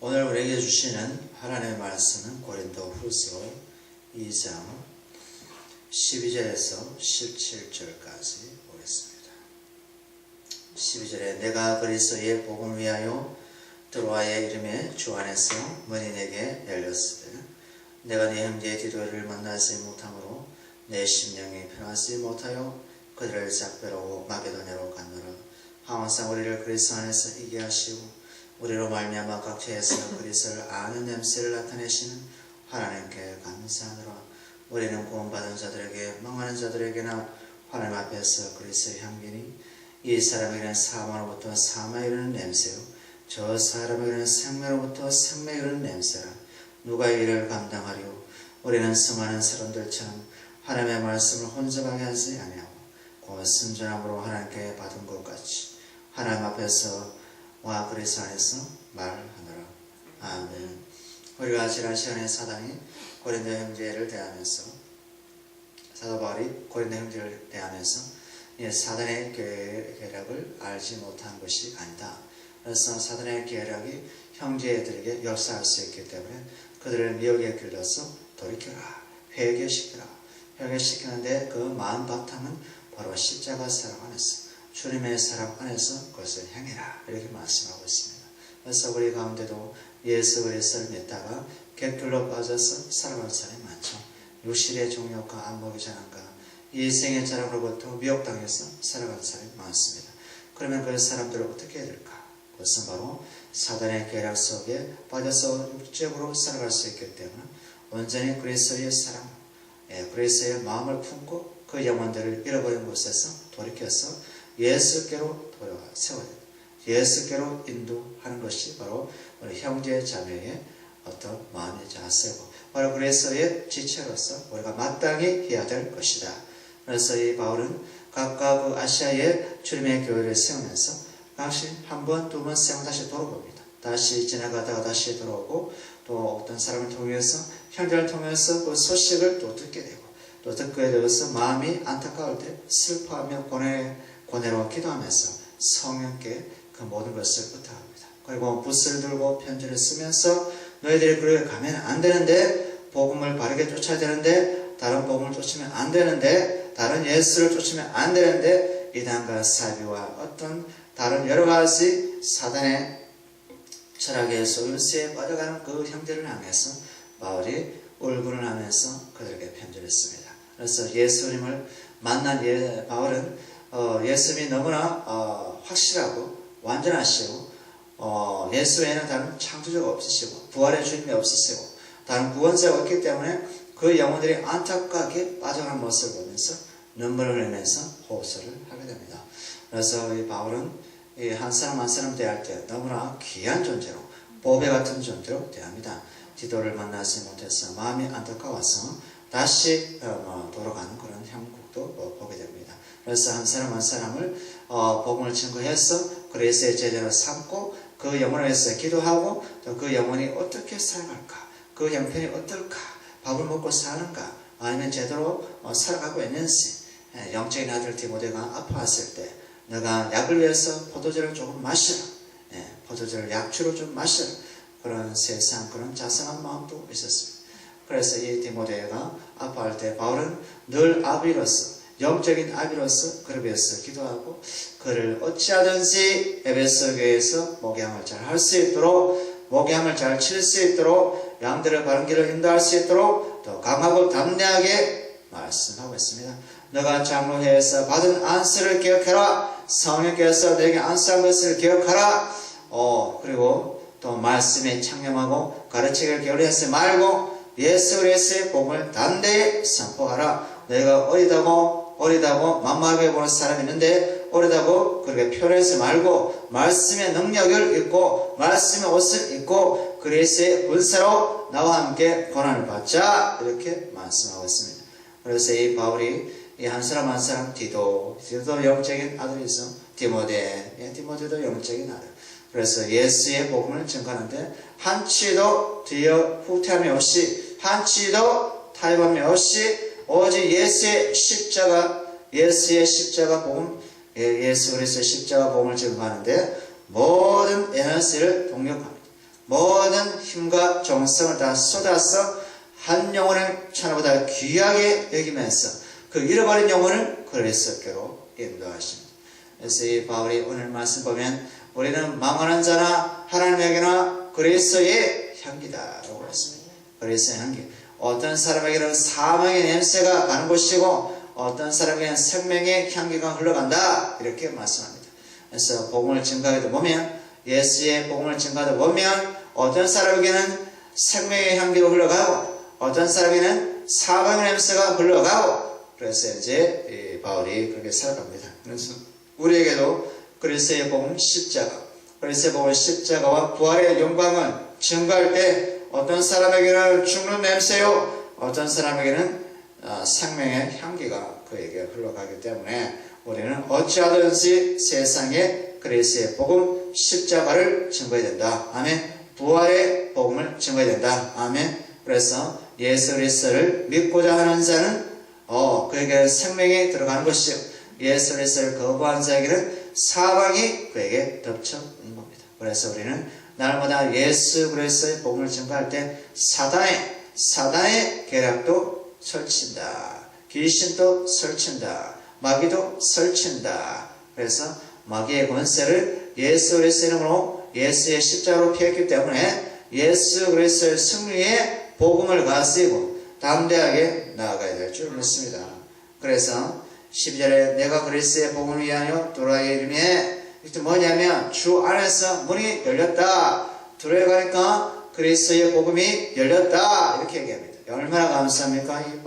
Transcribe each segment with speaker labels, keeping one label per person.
Speaker 1: 오늘 우리에게 주시는 하나님의 말씀은 고린도 후서 2장 12절에서 17절까지 보겠습니다. 12절에 내가 그리스도의 복음을 위하여 드로아의 이름에 주 안에서 문이 내게 열렸으되 내가 네 형제 디도를 만나지 못함으로 내 심령이 편하지 못하여 그들을 작별하고 마게도냐로 갔노라. 항상 우리를 그리스도 안에서 이게 하시고 우리로 말미암아 각처에서 그리스도를 아는 냄새를 나타내시는 하나님께 감사하노라. 우리는 구원받은 자들에게 망하는 자들에게나 하나님 앞에서 그리스도의 향기니 이 사람에게는 사망으로부터 사망에 이르는 냄새요 저 사람에게는 생명으로부터 생명에 이르는 냄새라. 누가 이를 감당하리요? 우리는 수많은 사람들처럼 하나님의 말씀을 혼잡하게 하지 아니하고 곧 순전함으로 하나님께 받은 것 같이 하나님 앞에서 와 그리스도 안에서 말하노라. 아멘. 우리가 지난 시간에 사단이 고린도 형제를 대하면서 사도 바울이 고린도 형제를 대하면서 사단의 계략을 알지 못한 것이 아니다. 그래서 사단의 계략이 형제들에게 역사할 수 있기 때문에 그들을 미혹에 끌려서 돌이켜라, 회개시키라. 회개시키는데 그 마음 바탕은 바로 십자가 사랑 안에서 주님의 사랑 안에서 그것을 행해라 이렇게 말씀하고 있습니다. 그래서 우리 가운데도 예수 그리스도를 믿다가 객들로 빠져서 살아가는 사람이 많죠. 육실의 정욕과 안목의 자랑과 이생의 자랑으로부터 미혹당해서 살아가는 사람이 많습니다. 그러면 그 사람들을 어떻게 해야 될까? 그것은 바로 사단의 계략 속에 빠져서 육적으로 살아갈 수 있기 때문에 온전히 그리스도의 사랑, 그리스도의 마음을 품고 그 영혼들을 잃어버린 곳에서 돌이켜서 예수께로 세워야 됩니다. 예수께로 인도하는 것이 바로 우리 형제 자매의 어떤 마음의 자세고 바로 그리스도의 지체로서 우리가 마땅히 해야 될 것이다. 그래서 이 바울은 각각 아시아의 주님의 교회를 세우면서 다시 한 번, 두 번 세우고 다시 돌아봅니다. 다시 지나가다가 다시 돌아오고 또 어떤 사람을 통해서 형제를 통해서 그 소식을 또 듣게 되고 또 듣게 되어서 마음이 안타까울 때 슬퍼하며 고뇌로 기도하면서 성령께 그 모든 것을 부탁합니다. 그리고 붓을 들고 편지를 쓰면서 너희들이 그렇게 가면 안 되는데 복음을 바르게 쫓아야 되는데 다른 복음을 쫓으면 안 되는데 다른 예수를 쫓으면 안 되는데 이단과 사비와 어떤 다른 여러 가지 사단의 철학의 소유세에 빠져가는 그 형제를 향해서 바울이 울분을 하면서 그들에게 편지를 씁니다. 그래서 예수님을 만난 바울은 예수님이 너무나 확실하고 완전하시고 예수 외에는 다른 창조자가 없으시고 부활의 주님이 없으시고 다른 구원자가 없기 때문에 그 영혼들이 안타깝게 빠져가는 모습을 보면서 눈물을 흘리면서 호소를 하게 됩니다. 그래서 이 바울은 한 사람 한 사람 대할 때 너무나 귀한 존재로 보배 같은 존재로 대합니다. 디도를 만나지 못해서 마음이 안타까워서 다시 돌아가는 그런 형국도 보게 됩니다. 그래서 한 사람 한 사람을 복음을 증거해서 그리스도의 제자로 삼고 그 영혼을 위해서 기도하고 또 그 영혼이 어떻게 살아갈까, 그 형편이 어떨까, 밥을 먹고 사는가 아니면 제대로 살아가고 있는지. 영적인 아들 디모데가 아파했을 때 너가 약을 위해서 포도주를 조금 마시라, 포도주를 약주로 좀 마시라, 그런 세상 그런 자상한 마음도 있었습니다. 그래서 이 디모데가 아파할 때 바울은 늘 아비로서 영적인 아비로서 그를 위해서 기도하고 그를 어찌하든지 에베소 교회에서 목양을 잘 할 수 있도록 목양을 잘 칠 수 있도록 양들을 바른 길을 인도할 수 있도록 더 강하고 담대하게 말씀하고 있습니다. 너가 장로회에서 받은 안수를 기억해라. 성령께서 내게 안수한 것을 기억하라. 그리고 또 말씀에 창념하고 가르치기를 게을리하지 말고 예수 그리스도의 복음을 담대히 선포하라. 너희가 어리다고 만만하게 보는 사람이 있는데 어리다고 그렇게 표현하지 말고 말씀의 능력을 입고 말씀의 옷을 입고 그리스도의 군사로 나와 함께 고난을 받자 이렇게 말씀하고 있습니다. 그래서 이 바울이 이 한 사람 한 사람 디도도 영적인 아들이 있어 디모데도 영적인 아들. 그래서 예수의 복음을 증거하는데 한치도 뒤어 후퇴함이 없이 한치도 타협함이 없이 오직 예수의 십자가 복음 예수 그리스도의 십자가 복음을 증거하는데 모든 에너지를 동력합니다. 모든 힘과 정성을 다 쏟아서 한 영혼을 천하보다 귀하게 여기면서 그 잃어버린 영혼을 그리스도께로 인도하십니다. 그래서 이 바울이 오늘 말씀 보면 우리는 망하는 자나 하나님에게나 그리스도의 향기다라고 했습니다. 그리스도의 향기. 어떤 사람에게는 사망의 냄새가 가는 곳이고 어떤 사람에게는 생명의 향기가 흘러간다 이렇게 말씀합니다. 그래서 복음을 증거하다 보면 예수의 복음을 증거하다 보면 어떤 사람에게는 생명의 향기로 흘러가고 어떤 사람에게는 사망의 냄새가 흘러가고 그래서 이제 바울이 그렇게 살아갑니다. 그래서 우리에게도 그리스도의 복음 십자가, 그리스도의 복음 십자가와 부활의 영광을 증거할 때 어떤 사람에게는 죽는 냄새요, 어떤 사람에게는 생명의 향기가 그에게 흘러가기 때문에 우리는 어찌하든지 세상에 그리스도의 복음 십자가를 증거해야 된다. 아멘. 부활의 복음을 증거해야 된다. 아멘. 그래서 예수 그리스도를 믿고자 하는 자는 그에게는 생명이 들어가는 것이요, 예수 그리스도를 거부하는 자에게는 사방이 그에게 덮쳐 있는 겁니다. 그래서 우리는 날마다 예수 그리스도의 복음을 증거할 때 사단의 계략도 설친다. 귀신도 설친다. 마귀도 설친다. 그래서 마귀의 권세를 예수 그리스도의 이름으로 예수의 십자가로 피했기 때문에 예수 그리스도의 승리의 복음을 가지고 담대하게 나아가야 될 줄 믿습니다. 그래서 12절에 내가 그리스도의 복음을 위하여 도라의 이름에 이게 뭐냐면 주 안에서 문이 열렸다. 들어가니까 그리스도의 복음이 열렸다. 이렇게 얘기합니다. 얼마나 감사합니까? 이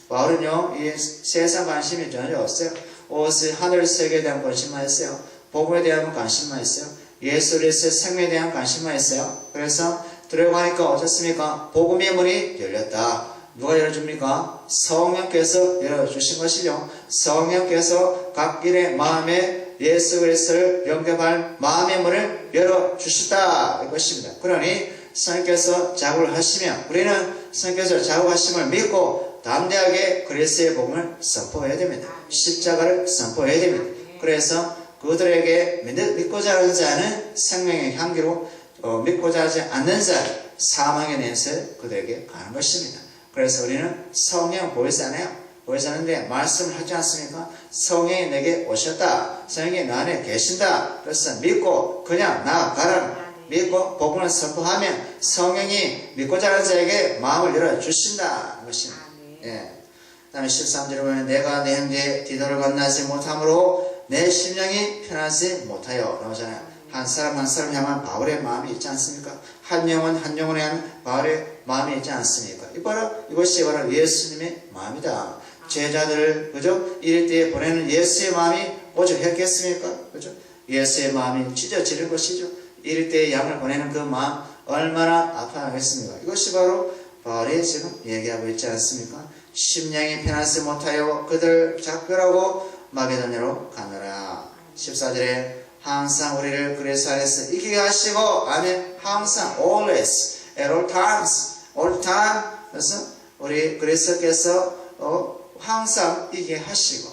Speaker 1: 바울은요, 이 세상 관심이 전혀 없어요. 오직 하늘 세계에 대한 관심만 있어요. 복음에 대한 관심만 있어요. 예수 그리스도의 생명에 대한 관심만 있어요. 그래서 들어가니까 어떻습니까? 복음의 문이 열렸다. 누가 열어줍니까? 성령께서 열어주신 것이죠. 성령께서 각 일의 마음에 예수 그리스도를 영접할 마음의 문을 열어주시다 이것입니다. 그러니 성령께서 작업을 하시면 우리는 성령께서 작업하심을 믿고 담대하게 그리스도의 복음을 선포해야 됩니다. 십자가를 선포해야 됩니다. 그래서 그들에게 믿고자 하는 자는 생명의 향기로 믿고자 하지 않는 자 사망의 냄새 그들에게 가는 것입니다. 그래서 우리는 성령 보이잖아요. 보이자는데 말씀을 하지 않습니까? 성령이 내게 오셨다. 성령이 너 안에 계신다. 그래서 믿고 그냥 나아가라. 믿고 복음을 선포하면 성령이 믿고자 하는 자에게 마음을 열어주신다. 것입니다. 예. 다음에 13절에 보면 내가 내 형제 디도를 만나지 못함으로 내 심령이 편하지 못하여 나오잖아요. 한 사람 한 사람 향한 바울의 마음이 있지 않습니까? 한 영혼 한 영혼에 향한 바울의 마음이 있지 않습니까? 이것이 바로 예수님의 마음이다. 제자들을 그죠? 이럴 때에 보내는 예수의 마음이 오죽했겠습니까? 그죠? 예수의 마음이 찢어지는 것이죠. 이럴 때에 양을 보내는 그 마음 얼마나 아파하겠습니까? 이것이 바로 바울이 지금 얘기하고 있지 않습니까? 심령이 편하지 못하여 그들 작별하고 마게도냐로 가느라. 14절에 항상 우리를 그리스도 안에서 이기게 하시고, 아멘. 항상, always, at all times, all time. 그래서 우리 그리스도께서 항상 이기게 하시고,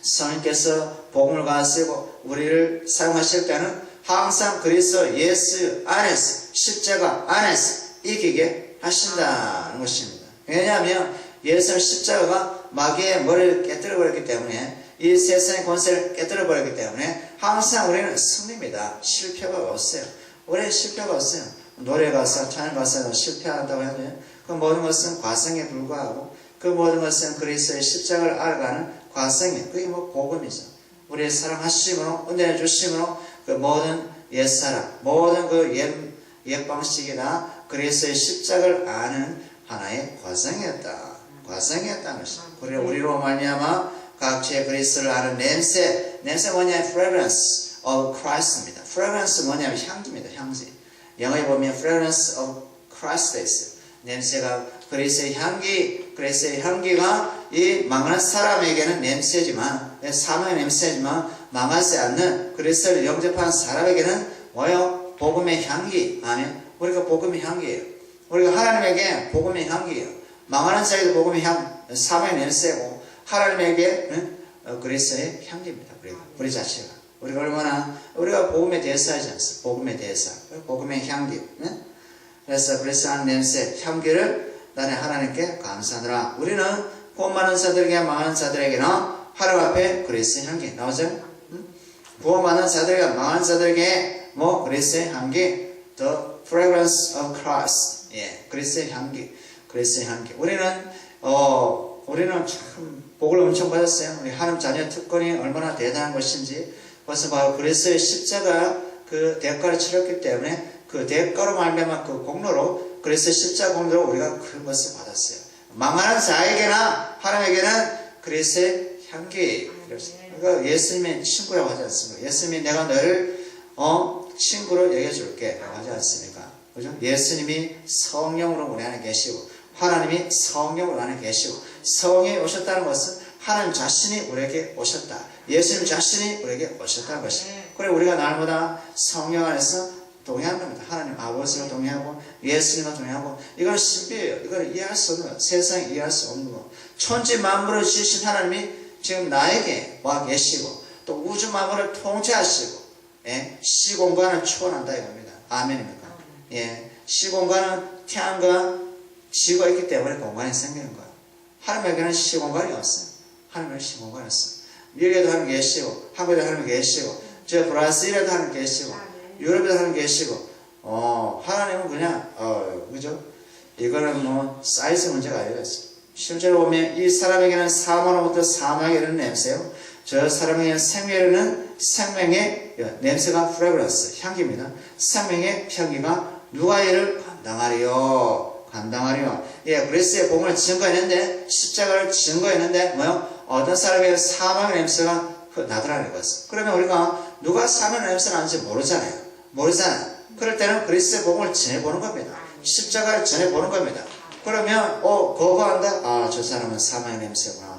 Speaker 1: 성령께서 복음을 가지고 우리를 사용하실 때는 항상 그리스도 예수 안에서, 십자가 안에서 이기게 하신다는 것입니다. 왜냐하면 예수의 십자가가 마귀의 머리를 깨뜨려버렸기 때문에, 이 세상의 권세를 깨뜨려버렸기 때문에 항상 우리는 승리입니다. 실패가 없어요. 우리는 실패가 없어요. 노래 가사, 찬양 가사가 실패한다고 하면 그 모든 것은 과정에 불과하고 그 모든 것은 그리스도의 십자가를 알아가는 과정이에요. 그게 복음이죠. 우리의 사랑하심으로, 은혜 주심으로 그 모든 옛사랑, 모든 그 옛 방식이나 그리스도의 십자가를 아는 하나의 과정이었다는 것이죠. 그리고 우리로 말미암아 각지의 그리스도를 아는 냄새 뭐냐면 fragrance of Christ입니다. fragrance 뭐냐면 향기입니다. 향기. 영어에 보면 fragrance of Christ 있어요. 냄새가 그리스도의 향기, 그리스도의 향기가 이 망하는 사람에게는 냄새지만, 사망의 냄새지만 망하지 않는 그리스도를 영접한 사람에게는 뭐요? 복음의 향기. 아멘. 우리가 복음의 향기예요. 우리가 하나님에게 복음의 향기예요. 망하는 자에게 복음의 사망의 냄새고 하나님에게 그리스도의 향기입니다. 우리 자체가. 우리가 얼마나 우리가 복음의 대사이지 않습니까? 복음의 대사, 복음의 향기. 네? 그래서 불쌍한 냄새, 향기를 나는 하나님께 감사하노라. 우리는 구원 받는 자들에게 망하는 자들에게는 하나님 앞에 그리스도의 향기 나오죠? 구원 받는 자들에게 망하는 자들에게 뭐 그리스도의 향기, the fragrance of Christ. 예, 그리스도의 향기, 그리스도의 향기. 우리는 참 복을 엄청 받았어요. 우리 하나님 자녀 특권이 얼마나 대단한 것인지. 그것은 바로 그리스도의 십자가 그 대가를 치렀기 때문에 그 대가로 말미암아 그 공로로 그리스도의 십자가 공로로 우리가 그 것을 받았어요. 망하는 자에게나 하나님에게는 그리스도의 향기. 그러니까 예수님의 친구라고 하지 않습니까? 예수님이 내가 너를 친구로 여겨줄게 라고 하지 않습니까? 그죠? 예수님이 성령으로 우리 안에 계시고 하나님이 성령으로 안에 계시고 성령이 오셨다는 것은 하나님 자신이 우리에게 오셨다. 예수님 자신이 우리에게 오셨다는 것입니다. 그래 우리가 날마다 성령 안에서 동의한 겁니다. 하나님 아버지가 동의하고 예수님과 동의하고 이건 신비예요. 이건 이해할 수 없는 거. 세상에 이해할 수 없는 거. 천지 만물을 지으신 하나님이 지금 나에게 와 계시고 또 우주 만물을 통치하시고 예? 시공간을 초월한다 이겁니다. 아멘입니까? 예, 시공간은 태양과 지구가 있기 때문에 공간이 생기는 거예요. 하나님에게는 시공간이 없어요. 하나님에게는 시공간이 없어요. 미국에도 하나님 계시고 한국에도 하나님 계시고 저 브라질에도 하나님 계시고 유럽에도 하나님 계시고 하나님은 그냥 그죠? 이거는 뭐 사이즈 문제가 아니겠어요. 실제로 보면 이 사람에게는 사망으로부터 사망에 이르는 냄새요. 저 사람에게는 생명에 이르는 생명의 냄새가 프레그런스, 향기입니다. 생명의 향기가 누가 이를 감당하리요? 감당하리요. 예, 그리스도의 복음을 증거했는데 십자가를 증거했는데 뭐요? 어떤 사람에게 사망의 냄새가 나더라는 것을. 그러면 우리가 누가 사망의 냄새가 나는지 모르잖아요. 그럴 때는 그리스도의 복음을 전해보는 겁니다. 십자가를 전해보는 겁니다. 그러면 거부한다? 저 사람은 사망의 냄새구나.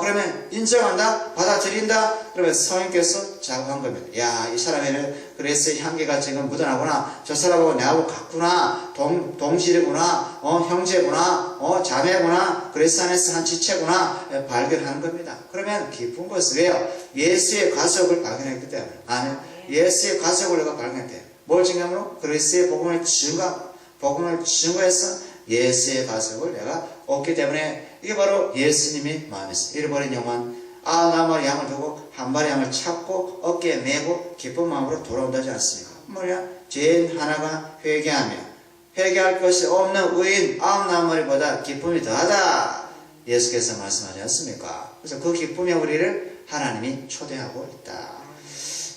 Speaker 1: 그러면 인정한다? 받아들인다? 그러면 성령께서 작업한 겁니다. 야, 이 사람에는 그리스도의 향기가 지금 묻어나구나. 저 사람하고 내하고 같구나. 동질이구나. 형제구나. 자매구나. 그리스도 안에서 한 지체구나. 발견하는 겁니다. 그러면 기쁜 것은 왜요? 예수의 가족을 발견했기 때문에. 아멘. 예수의 가족을 내가 발견했대요. 뭘 증거함으로? 그리스도의 복음을 증거해서 예수의 가족을 내가 얻기 때문에 이게 바로 예수님의 마음이었어요. 잃어버린 영혼 99마리 양을 두고 한 마리 양을 찾고 어깨에 메고 기쁜 마음으로 돌아온다지 않습니까? 뭐냐? 죄인 하나가 회개할 것이 없는 의인 99마리보다 기쁨이 더하다. 예수께서 말씀하지 않습니까? 그래서 그 기쁨의 우리를 하나님이 초대하고 있다.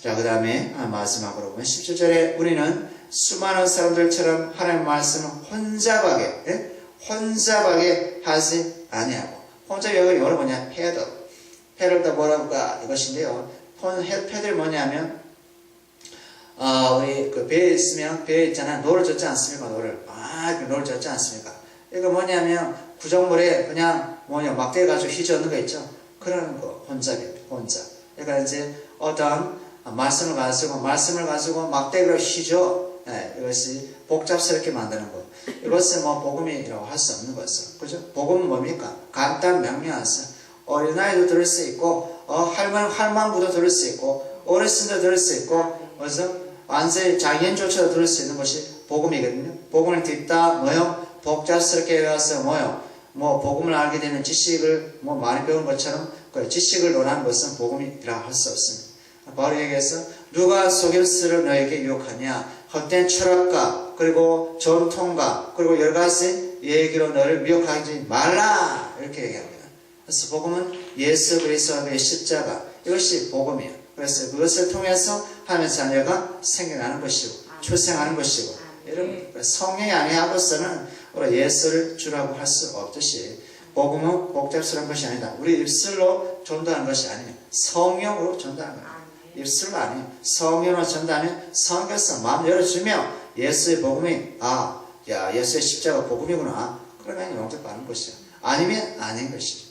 Speaker 1: 자, 그 다음에 마지막으로 보면 17절에 우리는 수많은 사람들처럼 하나님의 말씀을 혼잡하게 하지 아니하고. 혼잡 영어로 뭐냐? 패들 더 뭐라고 할까? 이것인데요. 패들 뭐냐면 우리 그 배에 있으면 배에 있잖아. 노를 젓지 않습니까? 노를 젓지 않습니까? 이거 뭐냐면 구정물에 그냥 막대 가지고 휘젓는 거 있죠? 그러는 거 혼잡입니다. 혼잡. 그러니까 이제 어떤 말씀을 가지고 막대기로 휘저. 이것이 복잡스럽게 만드는 것. 이것은 복음이라고 할 수 없는 것이죠. 그죠? 복음은 뭡니까? 간단 명료하서 어린아이도 들을 수 있고, 할망구도 들을 수 있고, 어르신도 들을 수 있고, 그래서 완전히 장애인조차도 들을 수 있는 것이 복음이거든요. 복음을 듣다, 복잡스럽게 해서 복음을 알게 되는 지식을 많이 배운 것처럼 그 지식을 논하는 것은 복음이라고 할 수 없습니다. 바로 얘기해서 누가 속임수를 너에게 유혹하냐? 헛된 철학가, 그리고 전통가, 그리고 여러 가지 얘기로 너를 미혹하지 말라! 이렇게 얘기합니다. 그래서 복음은 예수 그리스도의 십자가, 이것이 복음이에요. 그래서 그것을 통해서 하나님의 자녀가 생겨나는 것이고, 출생하는 것이고, 여러분, 성령이 아니하고서는 예수를 주라고 할 수 없듯이, 복음은 복잡스러운 것이 아니다. 우리 입술로 전도하는 것이 아니에요. 성령으로 전도하는 거예요. 입술로 아니에요. 성령으로 전도하면 성경에서 마음 열어주며 예수의 복음이 예수의 십자가 복음이구나. 그러면 용접받는 것이죠. 아니면 아닌 것이죠.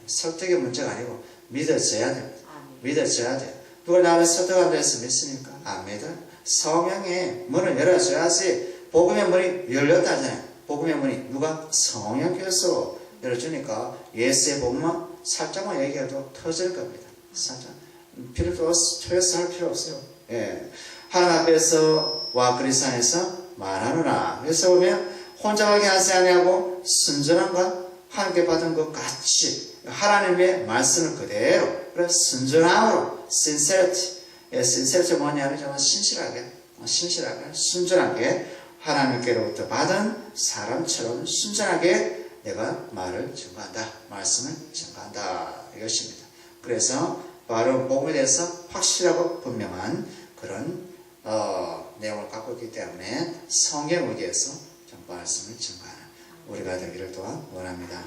Speaker 1: 설득의 문제가 아니고 믿어져야 됩니다. 믿어져야 돼요. 누가 나를 설득한다 해서 믿습니까? 안 믿어요. 성령의 문을 열어줘야지. 복음의 문이 열렸다 하잖아요. 복음의 문이 누가? 성령께서 열어주니까 예수의 복음만 살짝만 얘기해도 터질 겁니다. 살짝. 스트레스 할 필요 없어요. 예. 하나님 앞에서 와 그리스도 안에서 말하노라. 그래서 보면 혼자하게 하지 아니하고 순전함과 하나님께 받은 것 같이 하나님의 말씀을 그대로 그래서 순전함으로 sincerity. 예, sincerity 뭐냐면 정말 신실하게 순전하게 하나님께로부터 받은 사람처럼 순전하게 내가 말을 증거한다. 말씀을 증거한다. 이것입니다. 그래서 바로 복음에 대해서 확실하고 분명한 그런 내용을 갖고 있기 때문에 성경에 의해서 말씀을 증거하는 우리가 되기를 또한 원합니다.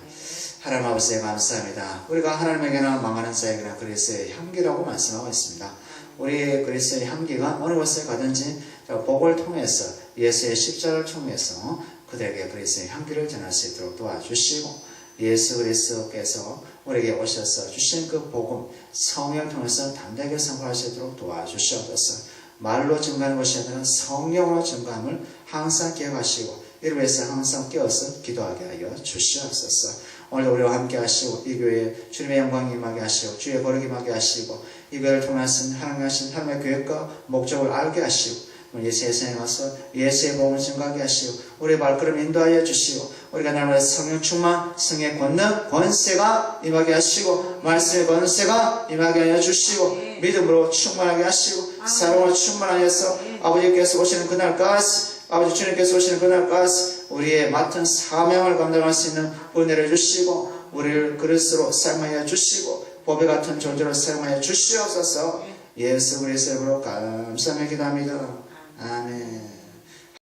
Speaker 1: 하나님 아버지에 감사합니다. 우리가 하나님에게나 망하는 자에게나 그리스도의 향기라고 말씀하고 있습니다. 우리 그리스도의 향기가 어느 곳에 가든지 복을 통해서 예수의 십자가를 통해서 그들에게 그리스도의 향기를 전할 수 있도록 도와주시고 예수 그리스도께서 우리에게 오셔서 주신 그 복음 성령을 통해서 담대하게 선포할 수 있도록 도와주시옵소서. 말로 증거하는 것이 아니라 성령으로 증거함을 항상 기억하시고 이를 위해서 항상 깨어서 기도하게 하여 주시옵소서. 오늘 우리와 함께 하시고 이 교회에 주님의 영광이 임하게 하시고 주의 거룩이 임하게 하시고 이 교회를 통해서 하나님 하신 하나님의 계획과 목적을 알게 하시고 예수의 세상에 와서 예수의 복음을 증거하게 하시고 우리의 발걸음 인도하여 주시고 우리가 날마다 성령 충만 성의 권능 권세가 임하게 하시고 말씀의 권세가 임하게 하여 주시고 믿음으로 충만하게 하시고 사랑으로 충만하여서 아버지께서 오시는 그날까지 아버지 주님께서 오시는 그날까지 우리의 맡은 사명을 감당할 수 있는 은혜를 주시고 우리를 그리스도로 사용하여 주시고 보배 같은 존재로 사용하여 주시옵소서. 예수 그리스도로 감사하며 기도합니다. 아멘.